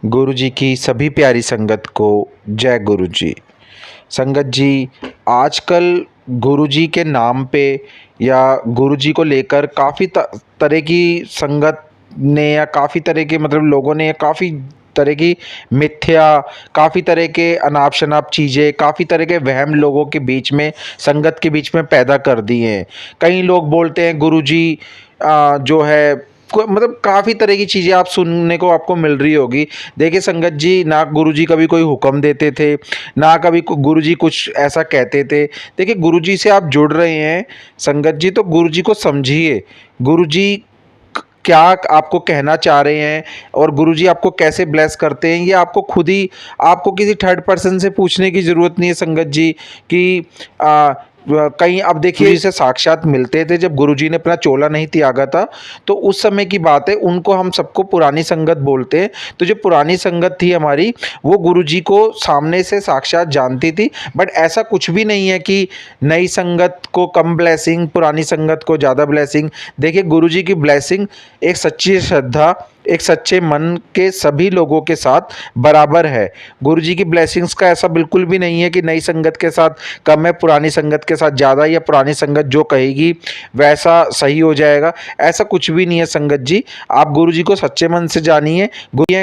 गुरु जी की सभी प्यारी संगत को जय गुरु जी। संगत जी, आजकल गुरु जी के नाम पे या गुरु जी को लेकर काफ़ी तरह की संगत ने या काफ़ी तरह के मतलब लोगों ने काफ़ी तरह की मिथ्या, काफ़ी तरह के अनाप शनाप चीज़ें, काफ़ी तरह के वहम लोगों के बीच में, संगत के बीच में पैदा कर दिए हैं। कई लोग बोलते हैं गुरु जी जो है मतलब काफ़ी तरह की चीज़ें आप सुनने को आपको मिल रही होगी। देखिए संगत जी, ना गुरुजी कभी कोई हुक्म देते थे, ना कभी गुरुजी कुछ ऐसा कहते थे। देखिए गुरुजी से आप जुड़ रहे हैं संगत जी, तो गुरुजी को समझिए। गुरुजी क्या आपको कहना चाह रहे हैं और गुरुजी आपको कैसे ब्लेस करते हैं, ये आपको खुद ही, आपको किसी थर्ड पर्सन से पूछने की ज़रूरत नहीं है संगत जी कि कहीं अब देखिए गुरुजी से साक्षात मिलते थे जब गुरुजी ने अपना चोला नहीं त्यागा था, तो उस समय की बात है। उनको हम सबको पुरानी संगत बोलते हैं। तो जो पुरानी संगत थी हमारी, वो गुरुजी को सामने से साक्षात जानती थी। बट ऐसा कुछ भी नहीं है कि नई संगत को कम ब्लेसिंग, पुरानी संगत को ज़्यादा ब्लेसिंग। देखिए गुरुजी की ब्लेसिंग एक सच्ची श्रद्धा, एक सच्चे मन के सभी लोगों के साथ बराबर है। गुरुजी की ब्लेसिंग्स का ऐसा बिल्कुल भी नहीं है कि नई संगत के साथ कम है, पुरानी संगत के साथ ज़्यादा, या पुरानी संगत जो कहेगी वैसा सही हो जाएगा। ऐसा कुछ भी नहीं है संगत जी। आप गुरुजी को सच्चे मन से जानिए।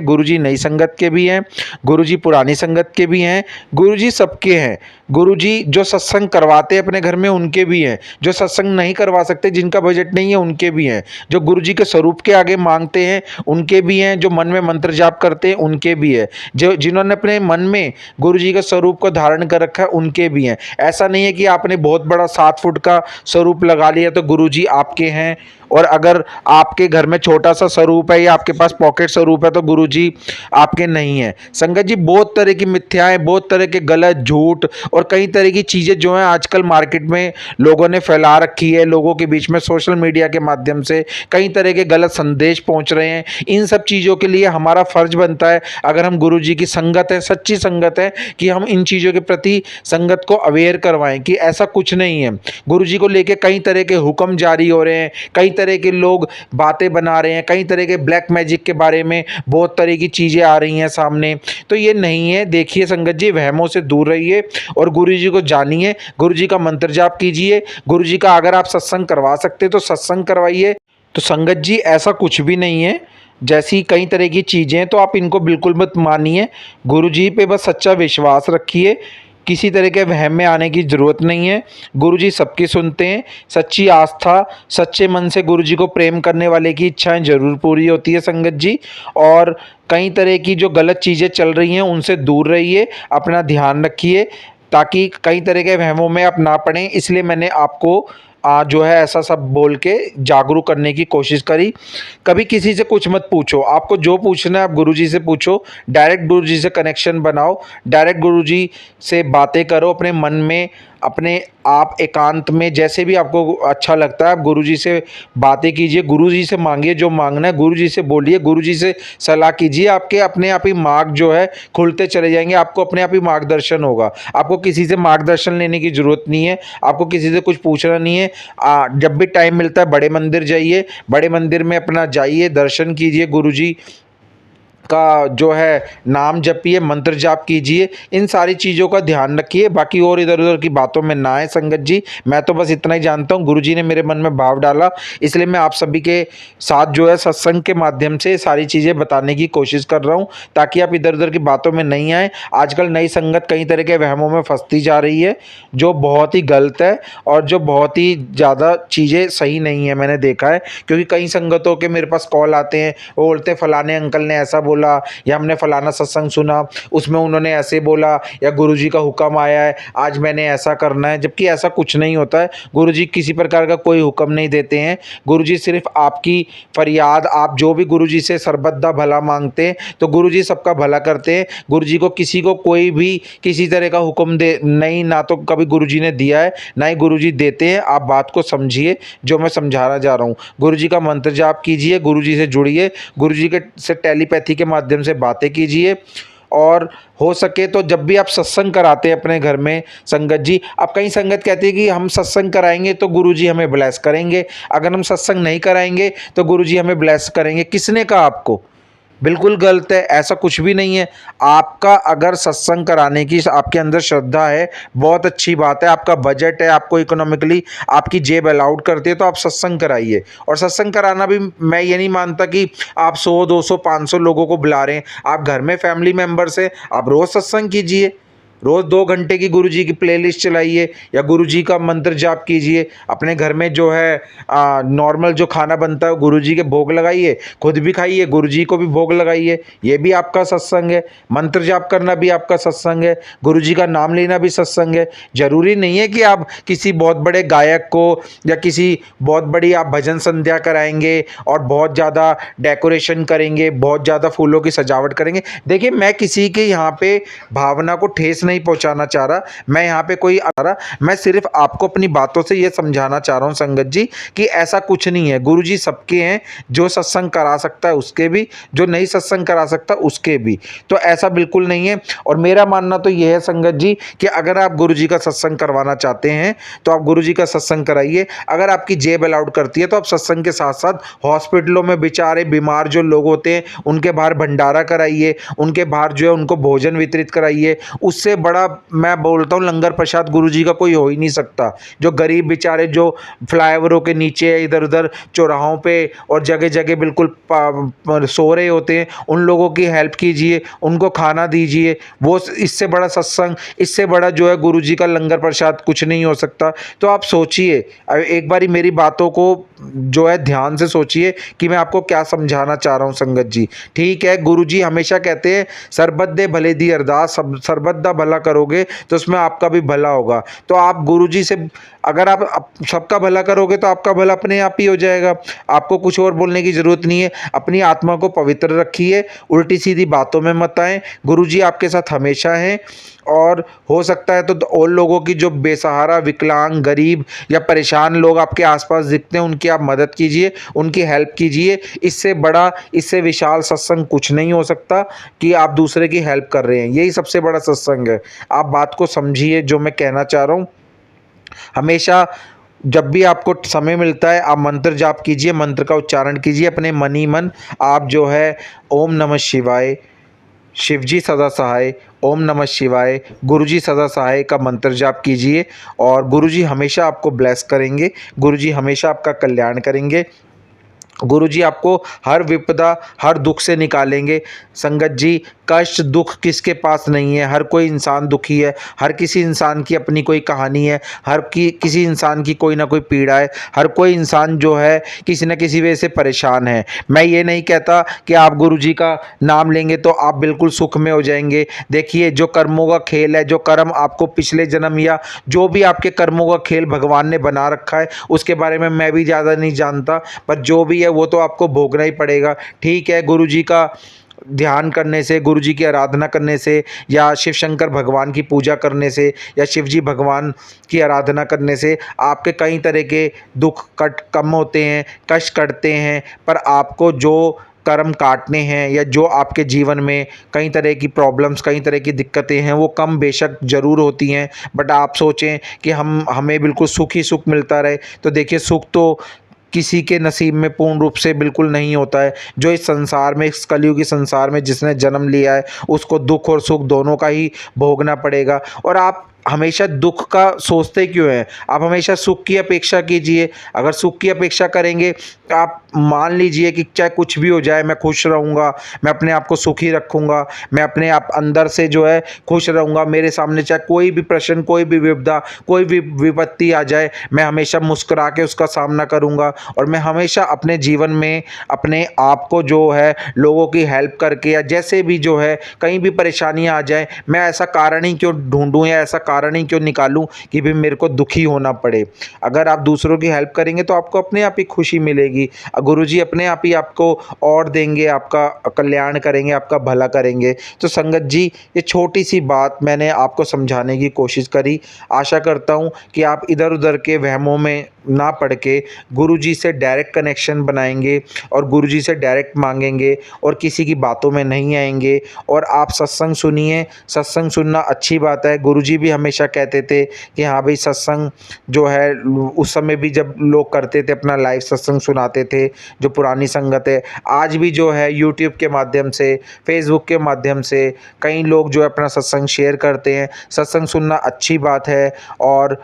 गुरुजी नई संगत के भी हैं, गुरुजी पुरानी संगत के भी हैं, गुरुजी सबके हैं। गुरुजी जो सत्संग करवाते हैं अपने घर में उनके भी हैं, जो सत्संग नहीं करवा सकते, जिनका बजट नहीं है उनके भी हैं, जो गुरुजी के स्वरूप के आगे मांगते हैं उनके भी हैं, जो मन में मंत्र जाप करते हैं उनके भी है, जो जिन्होंने अपने मन में गुरुजी के स्वरूप को धारण कर रखा है उनके भी हैं। ऐसा नहीं है कि आपने बहुत बड़ा 7 फुट का स्वरूप लगा लिया तो गुरुजी आपके हैं, और अगर आपके घर में छोटा सा स्वरूप है या आपके पास पॉकेट स्वरूप है तो गुरुजी आपके नहीं है। संगत जी, बहुत तरह की मिथ्याएं, बहुत तरह के गलत झूठ और कई तरह की चीज़ें जो हैं आजकल मार्केट में लोगों ने फैला रखी है, लोगों के बीच में सोशल मीडिया के माध्यम से कई तरह के गलत संदेश पहुंच रहे हैं। इन सब चीज़ों के लिए हमारा फर्ज बनता है, अगर हम गुरुजी की संगत है, सच्ची संगत है, कि हम इन चीज़ों के प्रति संगत को अवेयर करवाएं कि ऐसा कुछ नहीं है। गुरुजी को लेके कई तरह के हुक्म जारी हो रहे हैं, कई तरह के लोग बातें बना रहे हैं, कई तरह के ब्लैक मैजिक के बारे में बहुत तरह की चीज़ें आ रही हैं सामने। तो ये नहीं है। देखिए संगत जी, वहमों से दूर रहिए और गुरुजी को जानिए, गुरुजी का मंत्र जाप कीजिए। गुरुजी का अगर आप सत्संग करवा सकते तो सत्संग करवाइए। तो संगत जी, ऐसा कुछ भी नहीं है। जैसी कई तरह की चीज़ें हैं तो आप इनको बिल्कुल मत मानिए। गुरुजी पे बस सच्चा विश्वास रखिए, किसी तरह के वहम में आने की ज़रूरत नहीं है। गुरुजी सबकी सुनते हैं। सच्ची आस्था, सच्चे मन से गुरुजी को प्रेम करने वाले की इच्छाएं ज़रूर पूरी होती है संगत जी। और कई तरह की जो गलत चीज़ें चल रही हैं उनसे दूर रहिए, अपना ध्यान रखिए ताकि कई तरह के वहमों में आप ना पड़ें। इसलिए मैंने आपको जो है ऐसा सब बोल के जागरूक करने की कोशिश करी। कभी किसी से कुछ मत पूछो, आपको जो पूछना है आप गुरुजी से पूछो। डायरेक्ट गुरुजी से कनेक्शन बनाओ, डायरेक्ट गुरुजी से बातें करो अपने मन में, अपने आप एकांत में, जैसे भी आपको अच्छा लगता है आप गुरुजी से बातें कीजिए, गुरुजी से मांगिए जो मांगना है, गुरुजी से बोलिए, गुरुजी से सलाह कीजिए। आपके अपने आप ही मार्ग जो है खुलते चले जाएंगे, आपको अपने आप ही मार्गदर्शन होगा। आपको किसी से मार्गदर्शन लेने की ज़रूरत नहीं है, आपको किसी से कुछ पूछना नहीं है। जब भी टाइम मिलता है बड़े मंदिर जाइए, बड़े मंदिर में अपना जाइए, दर्शन कीजिए, गुरुजी का जो है नाम जपिए, मंत्र जाप कीजिए। इन सारी चीज़ों का ध्यान रखिए, बाकी और इधर उधर की बातों में ना आए संगत जी। मैं तो बस इतना ही जानता हूँ, गुरुजी ने मेरे मन में भाव डाला, इसलिए मैं आप सभी के साथ जो है सत्संग के माध्यम से सारी चीज़ें बताने की कोशिश कर रहा हूँ ताकि आप इधर उधर की बातों में नहीं आए। आजकल नई संगत कई तरह के वहमों में फंसती जा रही है जो बहुत ही गलत है और जो बहुत ही ज़्यादा चीज़ें सही नहीं है, मैंने देखा है। क्योंकि कई संगतों के मेरे पास कॉल आते हैं, वो बोलते हैं फलाने अंकल ने ऐसा बोला, या हमने फलाना सत्संग सुना उसमें उन्होंने ऐसे बोला, या गुरुजी का हुक्म आया है आज मैंने ऐसा करना है। जबकि ऐसा कुछ नहीं होता है। गुरुजी किसी प्रकार का कोई हुक्म नहीं देते हैं। गुरुजी सिर्फ आपकी फरियाद, आप जो भी गुरुजी से सर्वदा भला मांगते हैं तो गुरुजी सबका भला करते हैं। गुरुजी को किसी को कोई भी किसी तरह का हुक्म दे नहीं, ना तो कभी गुरुजी ने दिया है ना ही गुरुजी देते हैं। आप बात को समझिए जो मैं समझाना जा रहा हूँ। गुरुजी का मंत्र जाप कीजिए, गुरुजी से जुड़िए, गुरुजी के से टेलीपैथी के माध्यम से बातें कीजिए। और हो सके तो जब भी आप सत्संग कराते हैं अपने घर में संगत जी, अब कई संगत कहती है कि हम सत्संग कराएंगे तो गुरुजी हमें ब्लेस करेंगे, अगर हम सत्संग नहीं कराएंगे तो गुरुजी हमें ब्लेस करेंगे। किसने कहा आपको? बिल्कुल गलत है, ऐसा कुछ भी नहीं है। आपका अगर सत्संग कराने की आपके अंदर श्रद्धा है, बहुत अच्छी बात है। आपका बजट है, आपको इकोनॉमिकली आपकी जेब अलाउड करती है, तो आप सत्संग कराइए। और सत्संग कराना भी मैं ये नहीं मानता कि आप 100 200 500 लोगों को बुला रहे हैं। आप घर में फैमिली मेम्बर्स हैं, आप रोज़ सत्संग कीजिए। रोज़ 2 घंटे की गुरुजी की प्लेलिस्ट चलाइए या गुरुजी का मंत्र जाप कीजिए। अपने घर में जो है नॉर्मल जो खाना बनता है गुरुजी के भोग लगाइए, खुद भी खाइए, गुरुजी को भी भोग लगाइए। ये भी आपका सत्संग है। मंत्र जाप करना भी आपका सत्संग है। गुरुजी का नाम लेना भी सत्संग है। ज़रूरी नहीं है कि आप किसी बहुत बड़े गायक को या किसी बहुत बड़ी आप भजन संध्या कराएंगे और बहुत ज़्यादा डेकोरेशन करेंगे, बहुत ज़्यादा फूलों की सजावट करेंगे। देखिए, मैं किसी के यहाँ पे भावना को ठेस नहीं पहुंचाना चाह रहा, मैं यहाँ पे कोई आ रहा, मैं सिर्फ आपको अपनी बातों से ये समझाना चाह रहा हूँ संगत जी कि ऐसा कुछ नहीं है। गुरुजी सबके हैं, जो सत्संग करा सकता है उसके भी, जो नहीं सत्संग करा सकता उसके भी। तो ऐसा बिल्कुल नहीं है। और मेरा मानना तो ये है संगत जी कि अगर आप गुरुजी का सत्संग करवाना चाहते हैं तो आप गुरुजी का सत्संग कराइए। अगर आपकी जेब अलाउड करती है तो आप सत्संग के साथ साथ हॉस्पिटलों में बेचारे बीमार जो लोग होते हैं उनके बाहर भंडारा कराइए, उनके बाहर जो है उनको भोजन वितरित कराइए। उससे बड़ा मैं बोलता हूँ लंगर प्रसाद गुरुजी का कोई हो ही नहीं सकता। जो गरीब बेचारे जो फ्लाईओवरों के नीचे इधर उधर चौराहों पे और जगह जगह बिल्कुल सो रहे होते हैं, उन लोगों की हेल्प कीजिए, उनको खाना दीजिए। वो इससे बड़ा सत्संग, इससे बड़ा जो है गुरुजी का लंगर प्रसाद कुछ नहीं हो सकता। तो आप सोचिए, एक बारी मेरी बातों को जो है ध्यान से सोचिए कि मैं आपको क्या समझाना चाह रहा हूँ संगत जी। ठीक है, गुरुजी हमेशा कहते हैं सरबत दे भले दी अरदास, सरबत दा भला करोगे तो उसमें आपका भी भला होगा। तो आप गुरुजी से अगर आप सबका भला करोगे तो आपका भला अपने आप ही हो जाएगा। आपको कुछ और बोलने की ज़रूरत नहीं है। अपनी आत्मा को पवित्र रखिए, उल्टी सीधी बातों में मत आएँ। गुरुजी आपके साथ हमेशा हैं। और हो सकता है तो और लोगों की जो बेसहारा, विकलांग, गरीब या परेशान लोग आपके आसपास दिखते हैं उनकी आप मदद कीजिए, उनकी हेल्प कीजिए। इससे बड़ा, इससे विशाल सत्संग कुछ नहीं हो सकता कि आप दूसरे की हेल्प कर रहे हैं। यही सबसे बड़ा सत्संग है। आप बात को समझिए जो मैं कहना चाह रहा हूँ। हमेशा जब भी आपको समय मिलता है आप मंत्र जाप कीजिए, मंत्र का उच्चारण कीजिए अपने मन ही मन। आप जो है ओम नमः शिवाय, शिवजी सदा सहाय, ओम नमः शिवाय, गुरुजी सदा सहाय का मंत्र जाप कीजिए और गुरुजी हमेशा आपको ब्लेस करेंगे। गुरुजी हमेशा आपका कल्याण करेंगे। गुरुजी आपको हर विपदा, हर दुख से निकालेंगे। संगत जी, कष्ट दुख किसके पास नहीं है? हर कोई इंसान दुखी है। हर किसी इंसान की अपनी कोई कहानी है। किसी इंसान की कोई ना कोई पीड़ा है। हर कोई इंसान जो है किसी न किसी वजह से परेशान है। मैं ये नहीं कहता कि आप गुरुजी का नाम लेंगे तो आप बिल्कुल सुख में हो जाएंगे। देखिए, जो कर्मों का खेल है, जो कर्म आपको पिछले जन्म या जो भी आपके कर्मों का खेल भगवान ने बना रखा है उसके बारे में मैं भी ज़्यादा नहीं जानता, पर जो भी है वो तो आपको भोगना ही पड़ेगा। ठीक है, गुरुजी का ध्यान करने से, गुरुजी की आराधना करने से या शिव शंकर भगवान की पूजा करने से या शिवजी भगवान की आराधना करने से आपके कई तरह के दुख कट कम होते हैं, कष्ट कटते हैं। पर आपको जो कर्म काटने हैं या जो आपके जीवन में कई तरह की प्रॉब्लम्स, कई तरह की दिक्कतें हैं वो कम बेशक ज़रूर होती हैं। बट आप सोचें कि हमें बिल्कुल सुख ही सुख मिलता रहे, तो देखिए सुख तो किसी के नसीब में पूर्ण रूप से बिल्कुल नहीं होता है। जो इस संसार में, इस कलयुगी संसार में जिसने जन्म लिया है उसको दुख और सुख दोनों का ही भोगना पड़ेगा। और आप हमेशा दुख का सोचते क्यों हैं? आप हमेशा सुख की अपेक्षा कीजिए। अगर सुख की अपेक्षा करेंगे तो आप मान लीजिए कि चाहे कुछ भी हो जाए मैं खुश रहूँगा, मैं अपने आप को सुखी रखूँगा, मैं अपने आप अंदर से जो है खुश रहूँगा। मेरे सामने चाहे कोई भी प्रश्न, कोई भी विपदा, कोई भी विपत्ति आ जाए, मैं हमेशा मुस्कुरा के उसका सामना करूँगा। और मैं हमेशा अपने जीवन में अपने आप को जो है लोगों की हेल्प करके या जैसे भी जो है कहीं भी परेशानियाँ आ जाए, मैं ऐसा कारण ही क्यों ढूंढूं या ऐसा कारण ही क्यों निकालूं कि भी मेरे को दुखी होना पड़े। अगर आप दूसरों की हेल्प करेंगे तो आपको अपने आप ही खुशी मिलेगी। गुरुजी अपने आप ही आपको और देंगे, आपका कल्याण करेंगे, आपका भला करेंगे। तो संगत जी, ये छोटी सी बात मैंने आपको समझाने की कोशिश करी। आशा करता हूँ कि आप इधर उधर के वहमों में ना पड़ के गुरुजी से डायरेक्ट कनेक्शन बनाएंगे और गुरुजी से डायरेक्ट मांगेंगे और किसी की बातों में नहीं आएंगे। और आप सत्संग सुनिए, सत्संग सुनना अच्छी बात है। गुरुजी भी हमेशा कहते थे कि हाँ भाई, सत्संग जो है उस समय भी जब लोग करते थे अपना लाइव सत्संग सुनाते थे से, जो पुरानी संगत है, आज भी जो है यूट्यूब के माध्यम से, फेसबुक के माध्यम से कई लोग जो है अपना सत्संग शेयर करते हैं। सत्संग सुनना अच्छी बात है और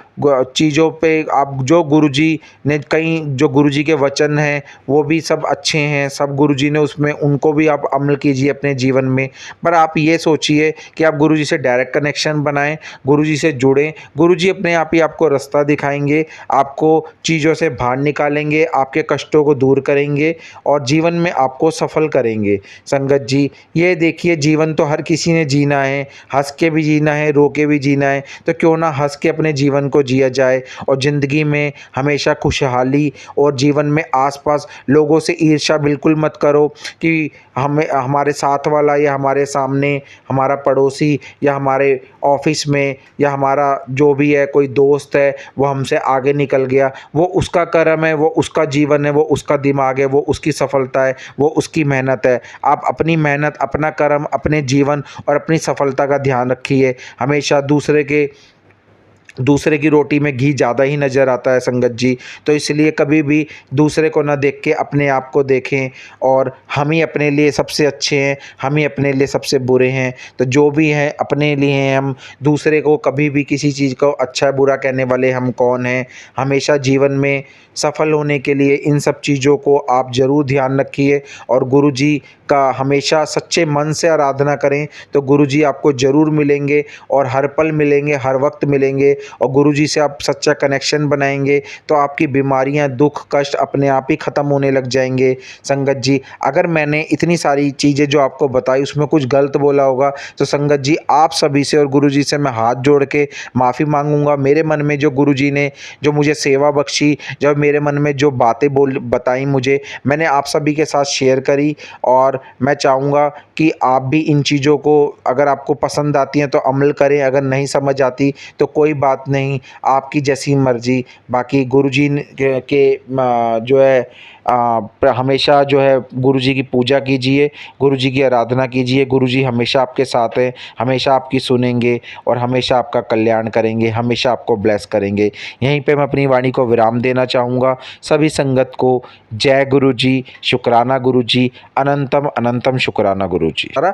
चीज़ों पे आप जो गुरुजी ने कई जो गुरुजी के वचन हैं वो भी सब अच्छे हैं, सब गुरुजी ने उसमें उनको भी आप अमल कीजिए अपने जीवन में। पर आप ये सोचिए कि आप गुरुजी से डायरेक्ट कनेक्शन बनाएं, गुरुजी से जुड़ें। गुरुजी अपने आप ही आपको रास्ता दिखाएंगे, आपको चीज़ों से बाहर निकालेंगे, आपके कष्टों को दूर करेंगे और जीवन में आपको सफल करेंगे। संगत जी, ये देखिए जीवन तो हर किसी ने जीना है, हंस के भी जीना है, रो के भी जीना है, तो क्यों ना हंस के अपने जीवन को जिया जाए और ज़िंदगी में हमेशा खुशहाली और जीवन में आसपास लोगों से ईर्ष्या बिल्कुल मत करो कि हमें हमारे साथ वाला या हमारे सामने हमारा पड़ोसी या हमारे ऑफिस में या हमारा जो भी है कोई दोस्त है वो हमसे आगे निकल गया। वो उसका कर्म है, वो उसका जीवन है, वो उसका दिमाग है, वो उसकी सफलता है, वो उसकी मेहनत है। आप अपनी मेहनत, अपना कर्म, अपने जीवन और अपनी सफलता का ध्यान रखिए। हमेशा दूसरे की रोटी में घी ज़्यादा ही नज़र आता है संगत जी, तो इसलिए कभी भी दूसरे को ना देख के अपने आप को देखें और हम ही अपने लिए सबसे अच्छे हैं, हम ही अपने लिए सबसे बुरे हैं। तो जो भी हैं अपने लिए हैं हम, दूसरे को कभी भी किसी चीज़ को अच्छा बुरा कहने वाले हम कौन हैं। हमेशा जीवन में सफल होने के लिए इन सब चीज़ों को आप ज़रूर ध्यान रखिए और गुरुजी का हमेशा सच्चे मन से आराधना करें तो गुरुजी आपको ज़रूर मिलेंगे और हर पल मिलेंगे, हर वक्त मिलेंगे। और गुरुजी से आप सच्चा कनेक्शन बनाएंगे तो आपकी बीमारियां, दुख, कष्ट अपने आप ही ख़त्म होने लग जाएंगे। संगत जी, अगर मैंने इतनी सारी चीज़ें जो आपको बताई उसमें कुछ गलत बोला होगा तो संगत जी आप सभी से और गुरुजी से मैं हाथ जोड़ के माफ़ी मांगूंगा। मेरे मन में जो गुरुजी ने जो मुझे सेवा बख्शी, जब मेरे मन में जो बातें बताई मुझे, मैंने आप सभी के साथ शेयर करी और मैं चाहूँगा कि आप भी इन चीज़ों को अगर आपको पसंद आती हैं तो अमल करें, अगर नहीं समझ आती तो कोई बात नहीं, आपकी जैसी मर्ज़ी। बाकी गुरुजी के जो है हमेशा जो है गुरुजी की पूजा कीजिए, गुरुजी की आराधना कीजिए। गुरुजी हमेशा आपके साथ हैं, हमेशा आपकी सुनेंगे और हमेशा आपका कल्याण करेंगे, हमेशा आपको ब्लेस करेंगे। यहीं पे मैं अपनी वाणी को विराम देना चाहूँगा। सभी संगत को जय गुरुजी, शुक्राना गुरुजी, अनंतम अनंतम शुक्राना गुरुजी।